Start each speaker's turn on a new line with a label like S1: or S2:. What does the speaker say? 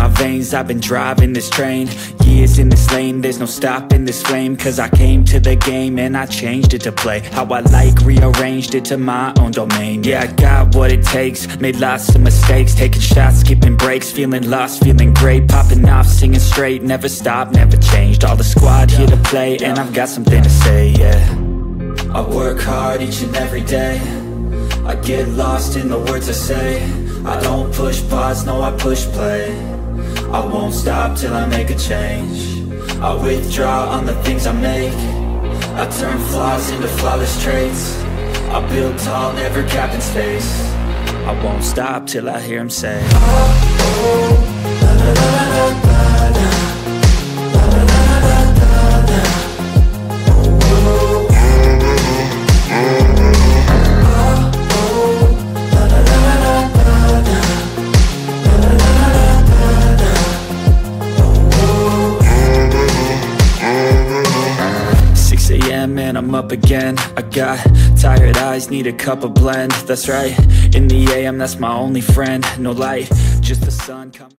S1: my veins, I've been driving this train. Years in this lane, there's no stopping this flame. Cause I came to the game and I changed it to play how I like, rearranged it to my own domain. Yeah, I got what it takes, made lots of mistakes, taking shots, skipping breaks, feeling lost, feeling great, popping off, singing straight, never stopped, never changed. All the squad here to play, and I've got something to say, yeah. I work hard each and every day, I get lost in the words I say. I don't push pause, no, I push play. I won't stop till I make a change. I withdraw on the things I make. I turn flaws into flawless traits. I build tall, never capped in space. I won't stop till I hear him say, oh, oh, la la la la la la, la la la la la la, oh, oh, oh, la la la la la la, la la la la la, oh, 6 a.m. and I'm up again. I got tired eyes, need a cup of blend. That's right, in the AM, that's my only friend. No light, just the sun coming.